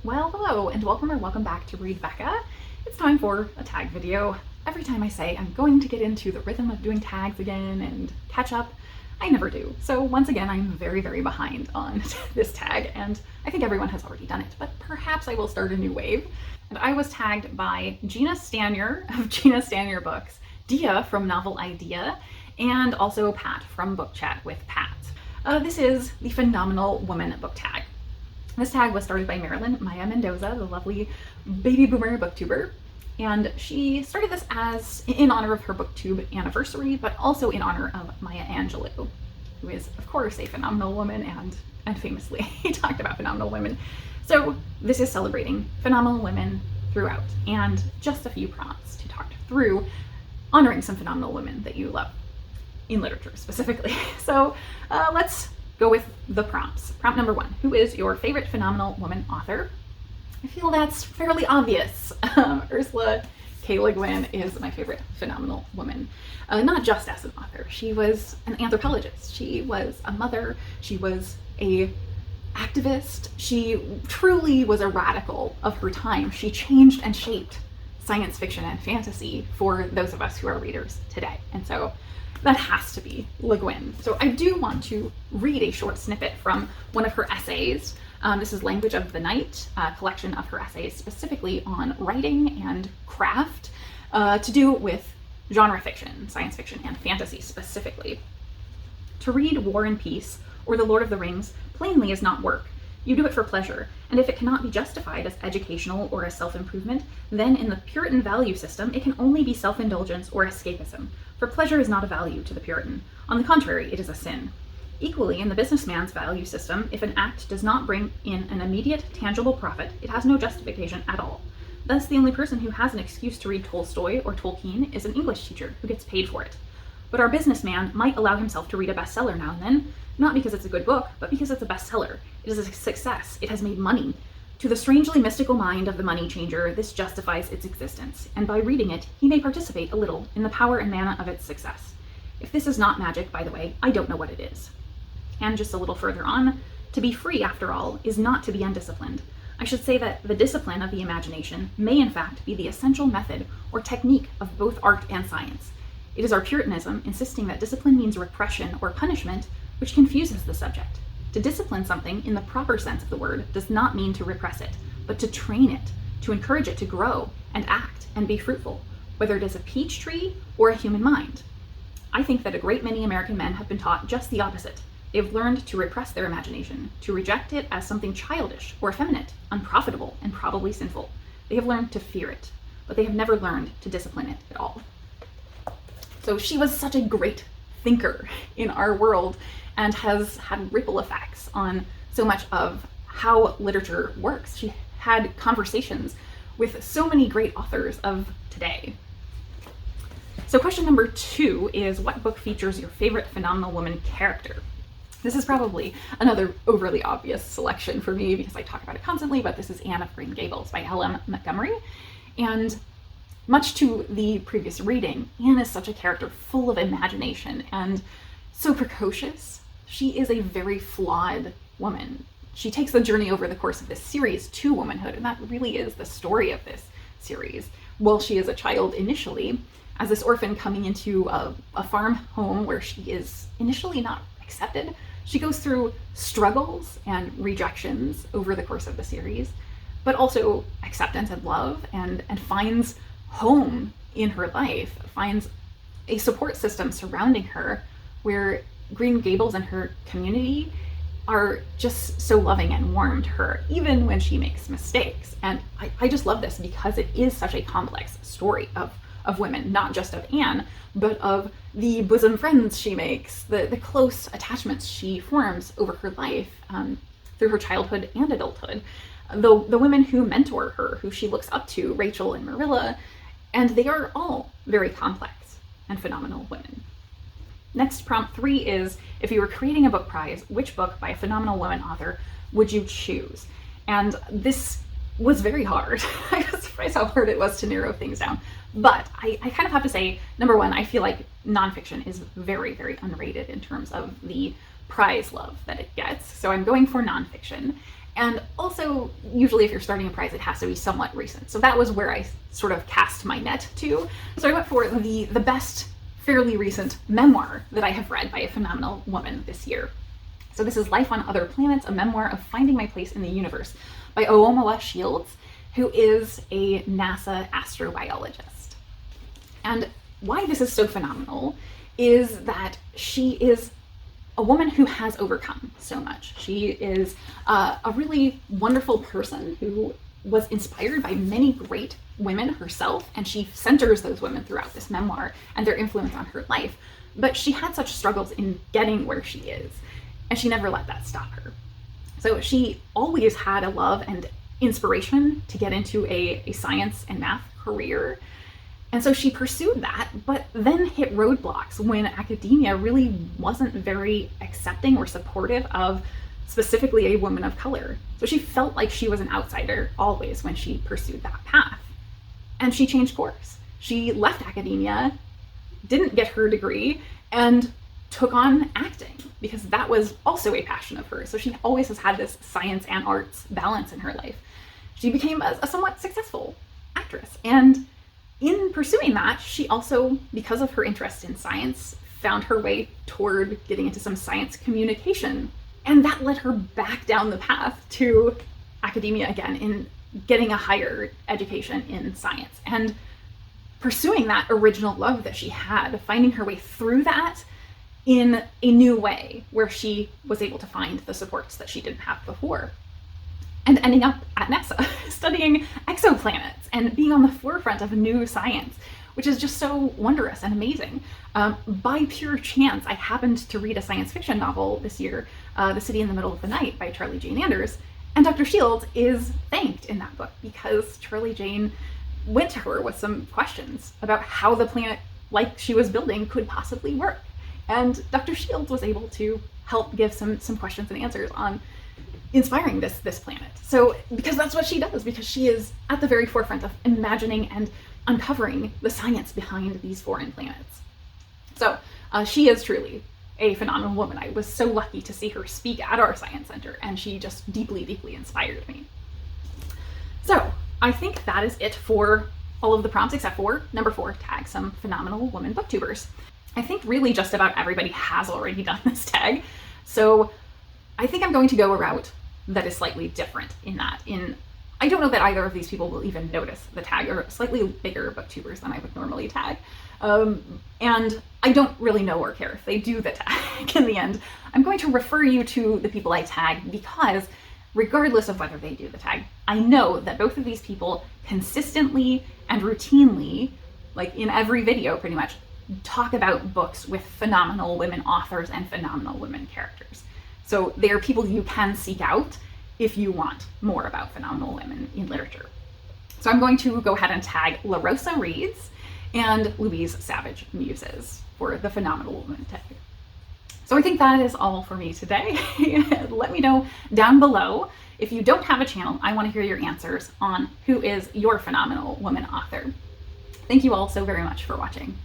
Well, hello and welcome or welcome back to Read Becca. It's time for a tag video. Every time I say I'm going to get into the rhythm of doing tags again and catch up, I never do. So once again, I'm very, very behind on this tag, and I think everyone has already done it, but perhaps I will start a new wave. And I was tagged by Gina Stanier of Gina Stanier Books, Dia from Novel Idea, and also Pat from Book Chat with Pat. This is the Phenomenal Woman book tag. This tag was started by Marilyn Maya Mendoza, the lovely baby boomer booktuber, and she started this as in honor of her booktube anniversary, but also in honor of Maya Angelou, who is of course a phenomenal woman and famously talked about phenomenal women. So this is celebrating phenomenal women throughout, and just a few prompts to talk through honoring some phenomenal women that you love in literature specifically. So let's go with the prompts. Prompt number 1, who is your favorite phenomenal woman author? I feel that's fairly obvious. Ursula K. Le Guin is my favorite phenomenal woman. Not just as an author. She was an anthropologist. She was a mother. She was a activist. She truly was a radical of her time. She changed and shaped science fiction and fantasy for those of us who are readers today. And so that has to be Le Guin. So I do want to read a short snippet from one of her essays. This is Language of the Night, a collection of her essays specifically on writing and craft, to do with genre fiction, science fiction, and fantasy specifically. To read War and Peace or The Lord of the Rings plainly is not work. You do it for pleasure, and if it cannot be justified as educational or as self-improvement, then in the Puritan value system, it can only be self-indulgence or escapism, for pleasure is not a value to the Puritan. On the contrary, it is a sin. Equally, in the businessman's value system, if an act does not bring in an immediate, tangible profit, it has no justification at all. Thus, the only person who has an excuse to read Tolstoy or Tolkien is an English teacher who gets paid for it. But our businessman might allow himself to read a bestseller now and then, not because it's a good book, but because it's a bestseller. It is a success. It has made money. To the strangely mystical mind of the money changer, this justifies its existence, and by reading it, he may participate a little in the power and manna of its success. If this is not magic, by the way, I don't know what it is. And just a little further on, to be free, after all, is not to be undisciplined. I should say that the discipline of the imagination may in fact be the essential method or technique of both art and science. It is our Puritanism insisting that discipline means repression or punishment, which confuses the subject. To discipline something in the proper sense of the word does not mean to repress it, but to train it, to encourage it to grow and act and be fruitful, whether it is a peach tree or a human mind. I think that a great many American men have been taught just the opposite. They have learned to repress their imagination, to reject it as something childish or effeminate, unprofitable, and probably sinful. They have learned to fear it, but they have never learned to discipline it at all. So she was such a great thinker in our world and has had ripple effects on so much of how literature works. She had conversations with so many great authors of today. So question number 2 is, what book features your favorite phenomenal woman character? This is probably another overly obvious selection for me because I talk about it constantly, but this is Anne of Green Gables by L.M. Montgomery. And much to the previous reading, Anne is such a character full of imagination and so precocious. She is a very flawed woman. She takes the journey over the course of this series to womanhood, and that really is the story of this series. While she is a child initially, as this orphan coming into a farm home where she is initially not accepted, she goes through struggles and rejections over the course of the series, but also acceptance and love, and finds home in her life, finds a support system surrounding her where Green Gables and her community are just so loving and warm to her, even when she makes mistakes. And I just love this because it is such a complex story of women, not just of Anne, but of the bosom friends she makes, the close attachments she forms over her life through her childhood and adulthood, the women who mentor her, who she looks up to, Rachel and Marilla, and they are all very complex and phenomenal women. Next, prompt 3 is, if you were creating a book prize, which book by a phenomenal woman author would you choose? And this was very hard. I was surprised how hard it was to narrow things down. But I kind of have to say, number 1, I feel like nonfiction is very, very underrated in terms of the prize love that it gets. So I'm going for nonfiction. And also, usually if you're starting a prize, it has to be somewhat recent. So that was where I sort of cast my net to. So I went for the best fairly recent memoir that I have read by a phenomenal woman this year. So this is Life on Other Planets, a memoir of finding my place in the universe by Aomawa Shields, who is a NASA astrobiologist. And why this is so phenomenal is that she is a woman who has overcome so much. She is a really wonderful person who was inspired by many great women herself, and she centers those women throughout this memoir and their influence on her life. But she had such struggles in getting where she is, and she never let that stop her. So she always had a love and inspiration to get into a science and math career. And so she pursued that, but then hit roadblocks when academia really wasn't very accepting or supportive of specifically a woman of color. So she felt like she was an outsider always when she pursued that path. And she changed course. She left academia, didn't get her degree, and took on acting because that was also a passion of hers. So she always has had this science and arts balance in her life. She became a somewhat successful actress. And in pursuing that, she also, because of her interest in science, found her way toward getting into some science communication. And that led her back down the path to academia again, in getting a higher education in science and pursuing that original love that she had, finding her way through that in a new way where she was able to find the supports that she didn't have before. And ending up at NASA, studying exoplanets and being on the forefront of new science, which is just so wondrous and amazing. By pure chance, I happened to read a science fiction novel this year, The City in the Middle of the Night by Charlie Jane Anders, and Dr. Shields is thanked in that book because Charlie Jane went to her with some questions about how the planet like she was building could possibly work. And Dr. Shields was able to help give some questions and answers on inspiring this planet. So, because that's what she does, because she is at the very forefront of imagining and uncovering the science behind these foreign planets. So, she is truly a phenomenal woman. I was so lucky to see her speak at our science center, and she just deeply, deeply inspired me. So, I think that is it for all of the prompts except for number 4, tag some phenomenal women booktubers. I think really just about everybody has already done this tag. So I think I'm going to go a route that is slightly different in that. I don't know that either of these people will even notice the tag, or slightly bigger booktubers than I would normally tag. And I don't really know or care if they do the tag in the end. I'm going to refer you to the people I tag because regardless of whether they do the tag, I know that both of these people consistently and routinely, like in every video pretty much, talk about books with phenomenal women authors and phenomenal women characters. So they are people you can seek out if you want more about phenomenal women in literature. So I'm going to go ahead and tag La Rosa Reads and Louise Savage Muses for the phenomenal woman tag. So I think that is all for me today. Let me know down below. If you don't have a channel, I want to hear your answers on who is your phenomenal woman author. Thank you all so very much for watching.